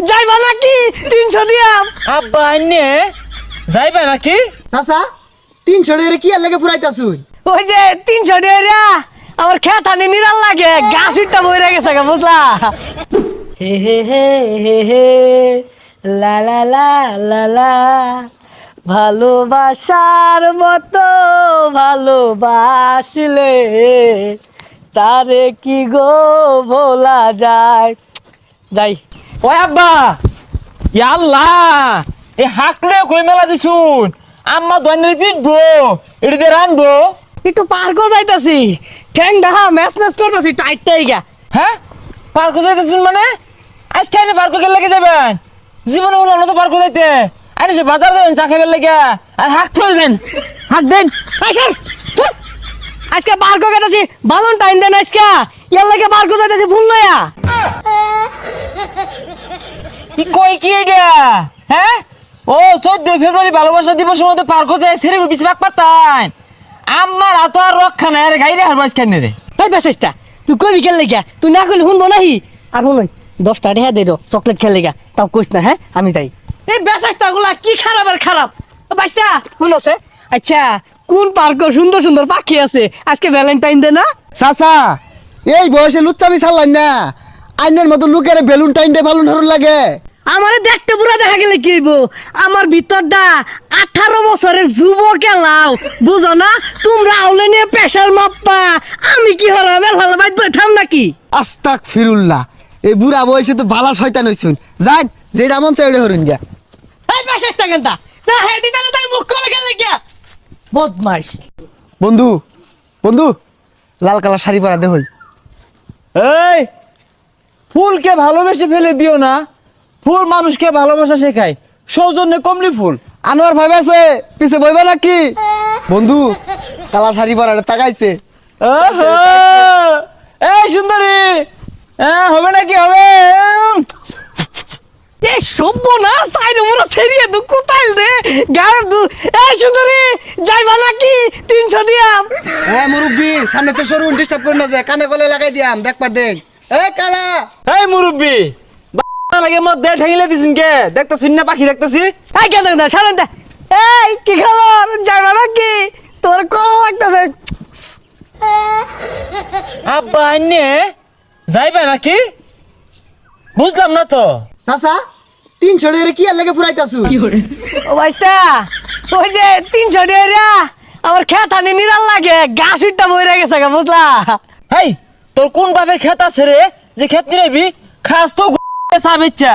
যাইবা নাকি 300 দিয়াম। আব্বা আইনে যাইবা নাকি? চাচা 300 টাকা কি আর লাগে ফুরাইতাছুন? ওই যে 300 টাকা আমার খেত আনি নিরাল লাগে, গাছ উঠটা বইরা গেছে গা, বুঝলা? হে হে হে হে হে লা লা লা লা লা, ভালোবাসার মতো ভালোবাসলে তারে কি গো ভোলা যায়। যাই। ওই আব্বা, ইয়াল্লাহ এ হাকলে কই মেলা দিছুন, আম্মা দৈনের পিটবো, এটা দিয়ে রানবো। একটু পার্কও যাইতাছি, ঠ্যাং ডাহা ম্যাচ ম্যাচ করতেছি টাইট টাইগা। হ্যাঁ পার্কে যাইতেছুন মানে? আজকে আইনে পার্কে গেলে লেগে যাবেন? জীবনে হলো না তো পার্কে যাইতে। আরে সে বাজার যাবেন চা খাইবার লেগে, আর হাক তুলবেন, হাক দেন। আজকে পার্কও গেতাছি, ভ্যালেন্টাইন দেন আজকে, ইয়ার লাগে পার্কও যাইতাছি ফুল লয়া। কি কই কি এটা? হ্যাঁ ও 14 ফেব্রুয়ারি ভালোবাসা দিবসের মধ্যে পার্কে যায় সেরে বিশ ভাগ পারতাম। আমার এত আর রক্ষা নাই, আরে গাইরে হারবো আজকে রে। এই বেশেষটা তুই কবি খেল লেগা, তুই না করলে শুনবো নাহি। আর শুনুন 10 টাকা রেহা দে দো চকলেট খেল লেগা, তাও কইস না। হ্যাঁ আমি যাই। এই বেশেষটা গুলা কি খারাপ আর খারাপ। বাচ্চা শুনছে? আচ্ছা কোন পার্ক সুন্দর সুন্দর পাখি আছে, আজকে ভ্যালেন্টাইন ডে না? চাচা এই বয়সে লুচ্চামি ছাড়লেন না, আইনের মতো লোকের ভ্যালেন্টাইন ডে পালন হরুন লাগে। আমারে দেখতে পুরা দেখা গেলে কি হইব, আমার ভিতরটা 18 বছরের যুবক এলাও, বুঝো না? তোমরা আউলে নিয়ে প্রেশার মাপা, আমি কি হলাম এলাল বাইদ বই থাম নাকি? আস্তাক ফিরুল্লাহ, এই বুড়া বয়সে তো ভালা শয়তান হইছুন। যান যেটা মন চাই ওটা হরুন গা। এই বেশেষটা কেনটা না হে দিতা না, তাই মুখ করে গেলে কি বদমাইশ। বন্ধু বন্ধু লাল কালার শাড়ি পরা দে হই। এই ফুলকে ভালোবেসে ফেলে দিও না, ফুল মানুষকে ভালোবাসা শেখায়, সৌজন্যে কমলি ফুল। আনোয়ার ভাই আছে পিছে বইবা নাকি? বন্ধু কালার শাড়ি পরা তাকাইছে। ওহো এই সুন্দরী, হবে নাকি হবে? এই সভ্য না সাইড মোরা ছেড়িয়ে দু কোতাইল দে গার দু। এই সুন্দরী যাইবা নাকি 300 দিয়াম। হ্যাঁ মুরব্বি সামনে তো সরুন, ডিস্টার্ব করে না যায়, কানে গলে লাগাই দিয়াম দেখবার দেখ। এ কালা এই মুরব্বি লাগে মধ্যে ঠেঙিলে দিছুন কে? দেখতাছুন না পাখি দেখতাছি। এই কেন না সারেন দে। এই কি খবর, যাইবা নাকি? তোর কল লাগতেছে। আব্বা আইনে যাইবা নাকি? বুঝলাম না তো। চাচা 300 টাকা কি আর লাগে ফুরাইতাছু? ও বাইস্তা ওই যে 300 টাকা আমার খেত আনি নিরাল লাগে, গাছ উঠটা বইরা গেছে গা, বুঝলা? হেই তোর কোন বাপের ক্ষেত আছে রে যে ক্ষেত নিরাবি? খাস তো চাপ ইচ্ছা